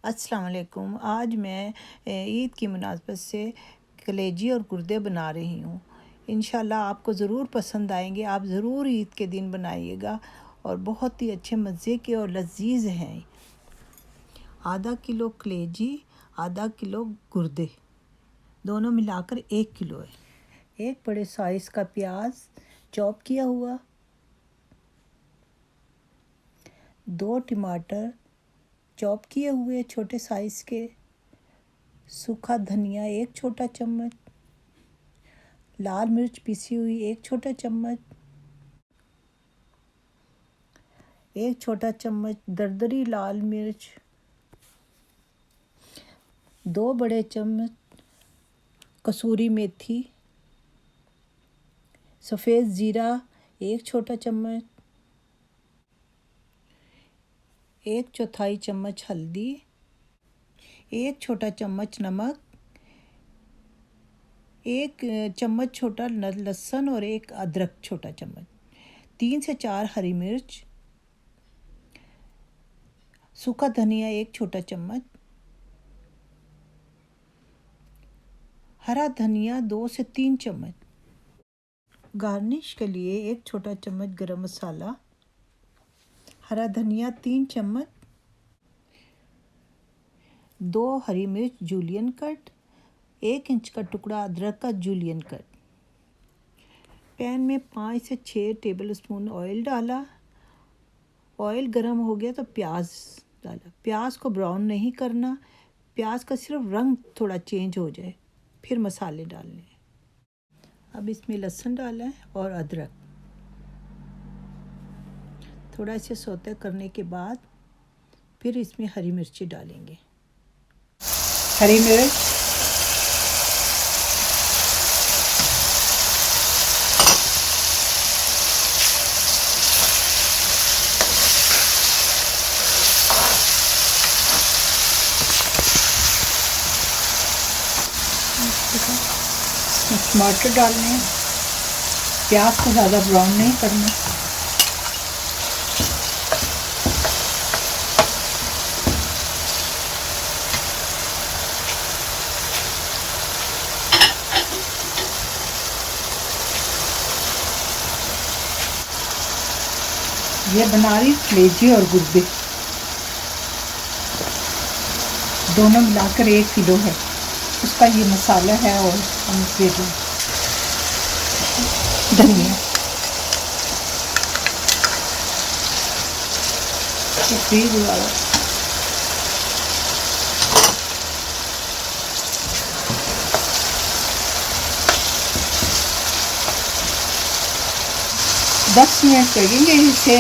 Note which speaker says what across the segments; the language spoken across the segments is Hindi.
Speaker 1: अस्सलाम वालेकुम। आज मैं ईद की मुनासबत से कलेजी और गुर्दे बना रही हूँ। इंशाल्लाह आपको ज़रूर पसंद आएंगे। आप ज़रूर ईद के दिन बनाइएगा और बहुत ही अच्छे मज़े के और लजीज हैं। आधा किलो कलेजी, आधा किलो गुर्दे, दोनों मिलाकर 1 किलो है। एक बड़े साइज़ का प्याज चॉप किया हुआ, 2 टमाटर चॉप किए हुए छोटे साइज़ के, सूखा धनिया 1 छोटा चम्मच, लाल मिर्च पिसी हुई 1 छोटा चम्मच, 1 छोटा चम्मच दरदरी लाल मिर्च, 2 बड़े चम्मच कसूरी मेथी, सफ़ेद ज़ीरा 1 छोटा चम्मच, 1/4 चम्मच हल्दी, 1 छोटा चम्मच नमक, 1 चम्मच छोटा लहसुन और 1 अदरक छोटा चम्मच, 3 से 4 हरी मिर्च, सूखा धनिया 1 छोटा चम्मच, हरा धनिया 2 से 3 चम्मच, गार्निश के लिए 1 छोटा चम्मच गरम मसाला, हरा धनिया 3 चम्मच, 2 हरी मिर्च जूलियन कट, 1 इंच का टुकड़ा अदरक का जूलियन कट। पैन में 5 से 6 टेबलस्पून ऑयल डाला। ऑयल गर्म हो गया तो प्याज डाला। प्याज को ब्राउन नहीं करना, प्याज का सिर्फ रंग थोड़ा चेंज हो जाए, फिर मसाले डालने। अब इसमें लहसुन डाला है और अदरक। थोड़ा इसे सौते करने के बाद फिर इसमें हरी मिर्ची डालेंगे। हरी मिर्च, टमाटर डालने हैं। प्याज को ज़्यादा ब्राउन नहीं करना। ये बना रही कलेजी और गुर्दे, दोनों मिलाकर 1 किलो है। उसका ये मसाला है और हम दे दें धनिया, फ्रीज वाला, दस मिनट लगेंगे इसे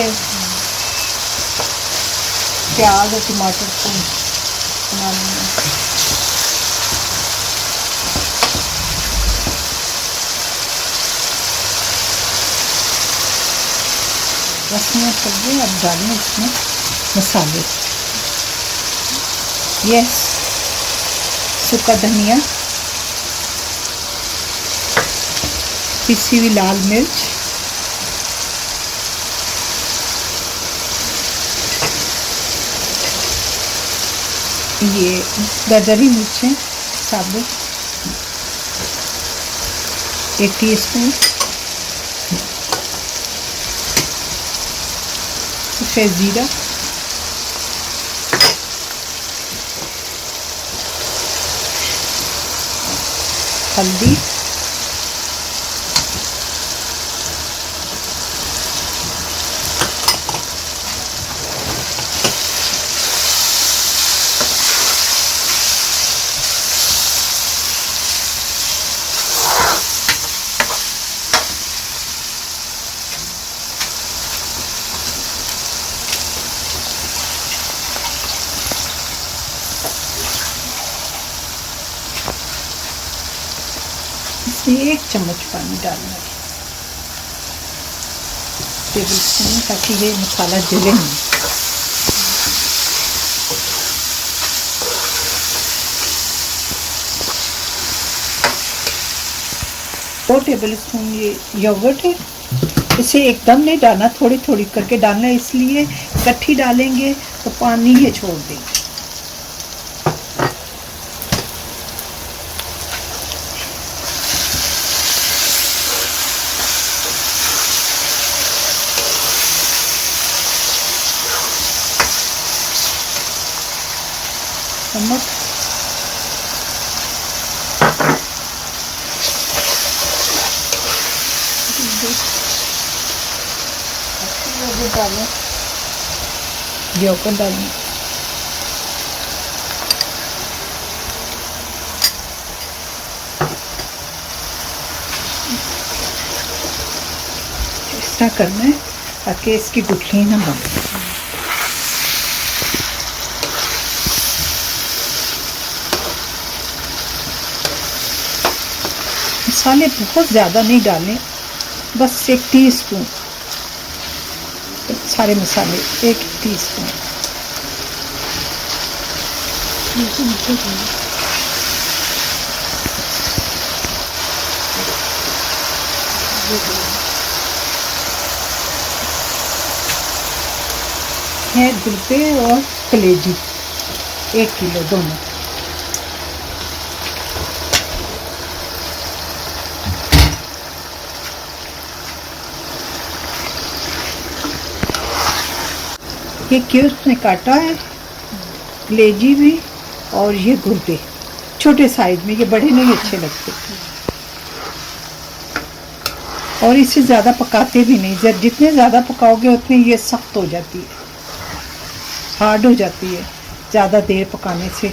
Speaker 1: प्याज और टमाटर को बनाने में। अब डालें इसमें मसाले। यस, सूखा धनिया, पिसी हुई लाल मिर्च, ये दरदरी मिर्चें साबुत 1 टीस्पून, सफ़ेद ज़ीरा, हल्दी, इसमें 1 चम्मच पानी डालना है टेबल स्पून, ताकि ये मसाला जले नहीं। दो टेबल स्पून ये योगर्ट है। इसे एकदम नहीं डालना, थोड़ी थोड़ी करके डालना, इसलिए इकट्ठी डालेंगे तो पानी ये छोड़ देगी। नमक, डालें, योगर्ट डालें, इस तरह करना है ताकि इसकी गुठली ना बने। मसाले बहुत ज़्यादा नहीं डालें, बस 1 टीस्पून, सारे मसाले 1 टीस्पून। है गुर्दे और कलेजी 1 किलो दोनों। ये क्यूब्स में काटा है, कलेजी भी, और ये गुर्दे छोटे साइज में, ये बड़े नहीं अच्छे लगते। और इसे ज़्यादा पकाते भी नहीं, जब जितने ज़्यादा पकाओगे उतनी ये सख्त हो जाती है, हार्ड हो जाती है ज़्यादा देर पकाने से।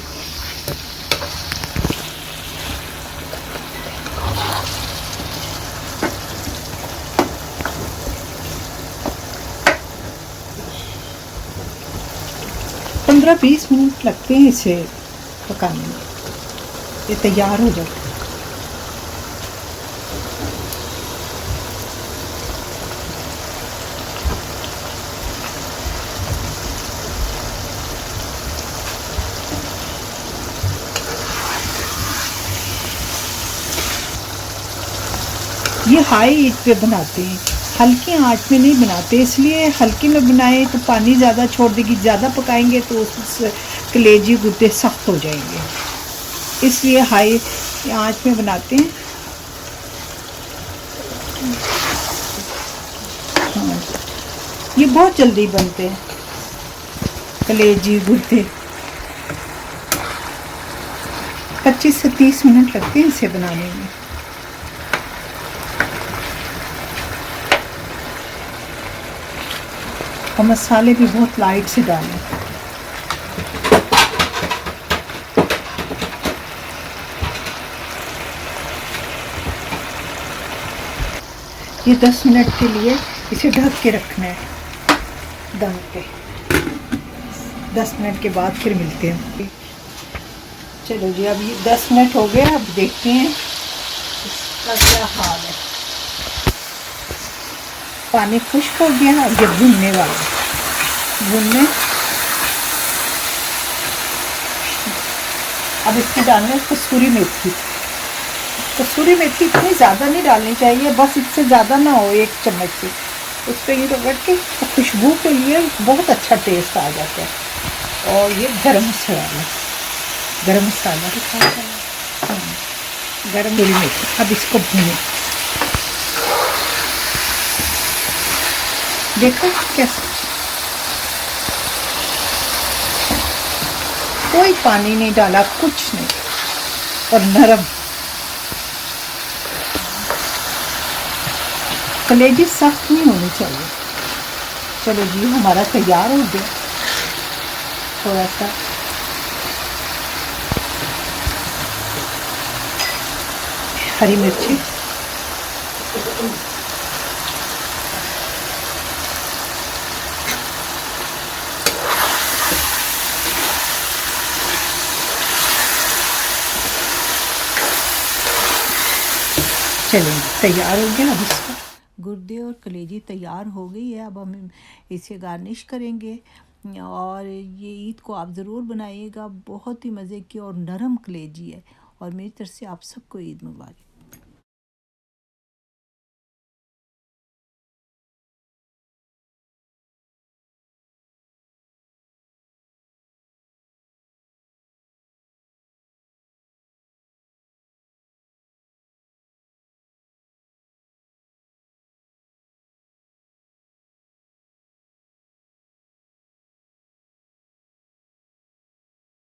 Speaker 1: पंद्रह 20 मिनट लगते हैं इसे पकाने में, ये तैयार हो जाता है। ये हाई हीट पे बनाते हैं, हल्की आंच में नहीं बनाते, इसलिए हल्की में बनाए तो पानी ज़्यादा छोड़ देगी, ज़्यादा पकाएंगे तो उस कलेजी गुर्दे सख्त हो जाएंगे, इसलिए हाई आंच में बनाते हैं। हाँ, ये बहुत जल्दी बनते हैं कलेजी गुर्दे, 25 से 30 मिनट लगते हैं इसे बनाने में। और मसाले भी बहुत लाइट से डालें। ये 10 मिनट के लिए इसे ढक के रखना है दम पे। 10 मिनट के बाद फिर मिलते हैं। चलो जी, अब ये 10 मिनट हो गए, अब देखते हैं इसका क्या हाल है। पानी खुश्क हो गया, अब ये भुनने वाला भुनने। अब इसमें डालना है कसूरी मेथी। कसूरी मेथी इतनी ज़्यादा नहीं डालनी चाहिए, बस इससे ज़्यादा ना हो 1 चम्मच से। उस पर ये रगड़ के खुशबू के लिए बहुत अच्छा टेस्ट आ जाता है। और ये गरम मसाला, गरम मसाला गरम कसूरी मेथी। अब इसको भूनें, देखो कैसे, कोई पानी नहीं डाला, कुछ नहीं, और नरम। कलेजी सख्त नहीं होनी चाहिए। चलो जी, हमारा तैयार हो गया। थोड़ा सा हरी मिर्ची, चलिए तैयार हो गया। अब इसका गुर्दे और कलेजी तैयार हो गई है। अब हम इसे गार्निश करेंगे। और ये ईद को आप ज़रूर बनाइएगा, बहुत ही मज़े की और नरम कलेजी है। और मेरी तरफ से आप सबको ईद मुबारक।